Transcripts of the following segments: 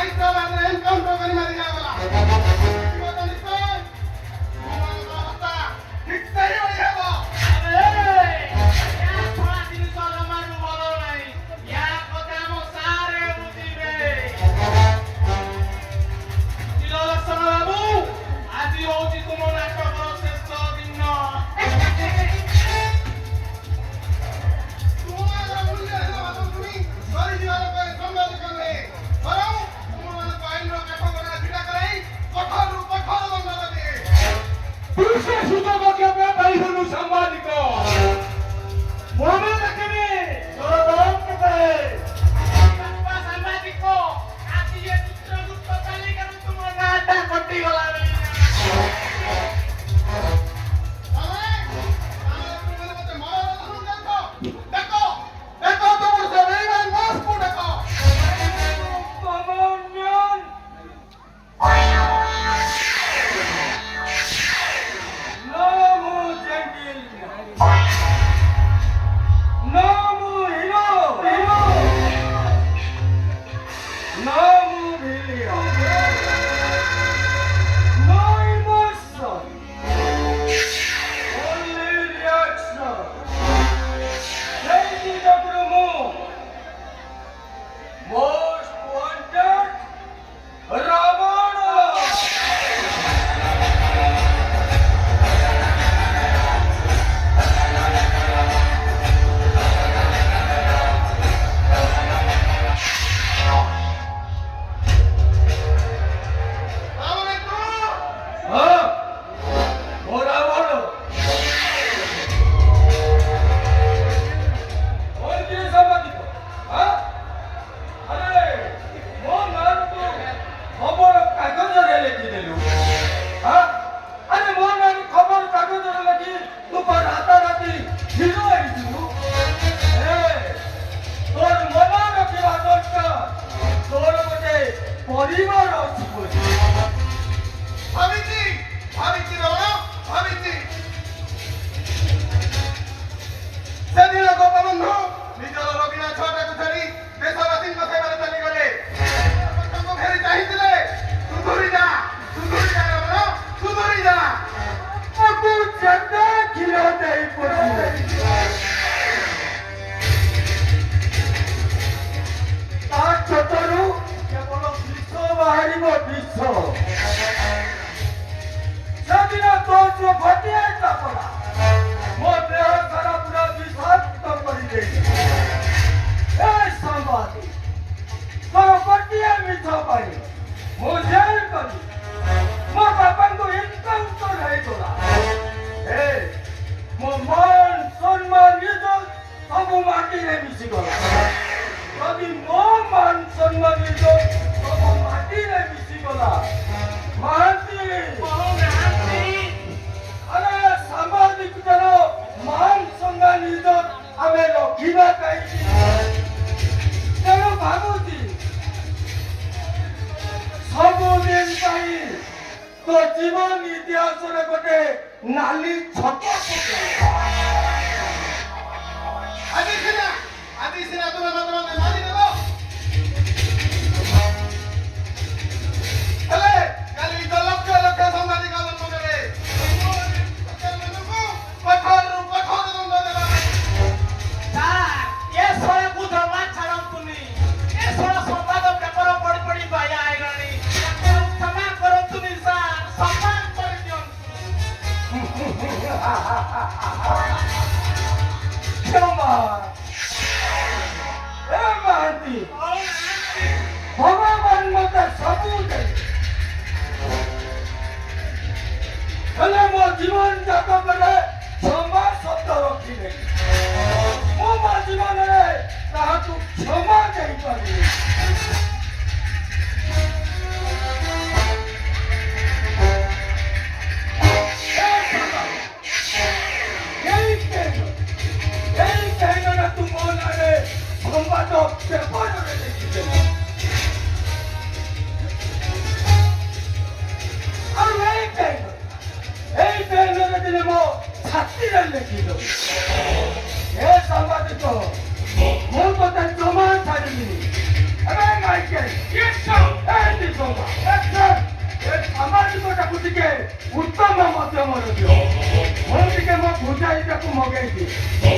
ହାଇଦ୍ରାବାଦରେ ଏନକାଉଣ୍ଟର କରି ମାରି ଦିଆଗଲା। ଠିକ ସେଇଭଳି ହେବ। জীবন ইতিহাসরে গোটে নালি ছক আদি সিনা তুমি মাত্র মারি দেব ହେଲେ କାଲି ତ ଲକ୍ଷ ଲକ୍ଷ ସାମ୍ବାଦିକ ଜନ୍ମ ଦେବେ କଠୋରରୁ କଠୋର ଦଣ୍ଡ ଦେବା ଏ ଶଳାକୁ ଜମା ଛାଡ଼ନ୍ତୁନି ଏ ଶଳା ସମ୍ବାଦ ପେପର ପଢି ପଢି ବାୟା ହେଇଗଲାଣି କ୍ଷମା କରନ୍ତୁନି ସାର୍ ସମ୍ମାନ କରିଦିଅନ୍ତୁ କ୍ଷମା ଏ ମହାନ୍ତି ଭଗବାନ ମତେ ସବୁ ଦେଲେ ହେଲେ ମୋ ଜୀବନ ଯାକ ବେଳେ କ୍ଷମା ଶବ୍ଦ ରଖିଲେ ମୁଁ ମୋ ଜୀବନରେ ତାହାକୁ କ୍ଷମା ଦେଇପାରିବି ସମ୍ବାଦ ପେପରରେ ଦେଖିଦେଲି ଆଉ ଏଇ ପେନରେ ଦିନେ ମୋ କରିଦିଅ ମୁଁ ଟିକେ ମୋ ଭୁଜାଇଟାକୁ ମଗେଇଦିଏ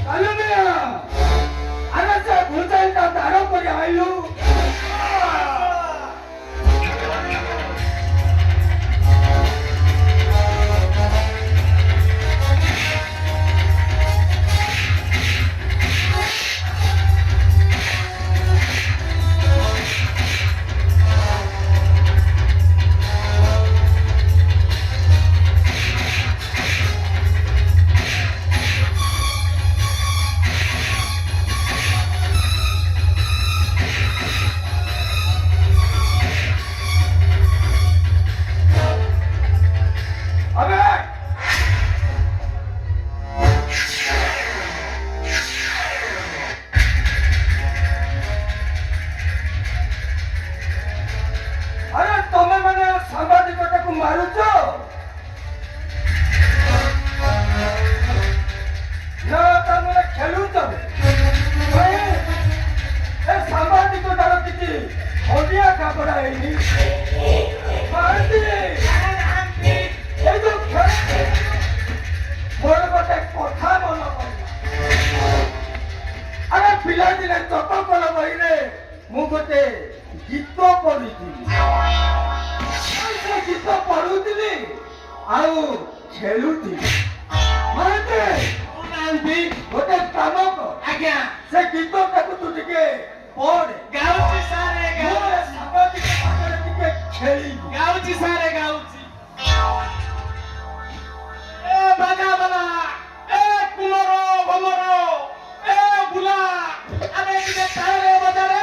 କାଲୁନିଆ ଆରେ ସେ ଭୁଜାଇଟା ଦାର କରି ଆଇଲୁ ମାରୁଛ ନା ତମେ ଖେଳୁଛ ଏ ସାମ୍ବାଦିକତାର କିଛି ହଦିଆ କାପଡା ହେଇନି ଏ ଯୋଉ ମୋର ଗୋଟେ କଥା ମନ ପଡିଲା ଆରେ ପିଲାଦିନେ ଚଟକଳ ବହିରେ ମୁଁ ଗୋଟେ ଗୀତ ପଢିଥିଲି ଗୀତ ପଢୁଥିଲି ଆଉ ଖେଳୁଥିଲି ଗୋଟେ କାମ କର ଆଜ୍ଞା ସେ ଗୀତଟାକୁ ତୁ ଟିକେ ପଢେ ଗାଉଛି ସାରେ ଗାଉଛି ସାମ୍ବାଦିକ ପାଖରେ ଟିକେ ଖେଳିବୁ ଗାଉଛି ସାରେ ଗାଉଛି ଏ ବାଜା ବାଲା ଏ କୁମର ଭମର ଏ ବୁଲା ଆରେ ଟିକେ ତାଳେ ବଜାରେ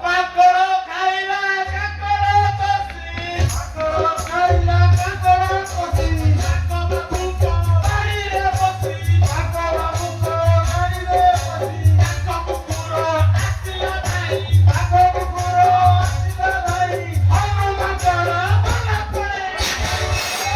ମାଙ୍କଡ଼ ଖାଇଲା କାକଡ଼ କଷି ମାଙ୍କଡ଼ ଖାଇଲା କାକଡ଼ କଷି କାକ ବାବୁଙ୍କ ବାଡ଼ିରେ ବସି କାକ ବାବୁଙ୍କ ବାଡ଼ିରେ ବସି କାକ କୁକୁର ଆସିଲା ଭାଇ କାକ କୁକୁର ଆସିଲା ଭାଇ ହଉ ମାଙ୍କଡ଼ ମନା ପଡ଼େ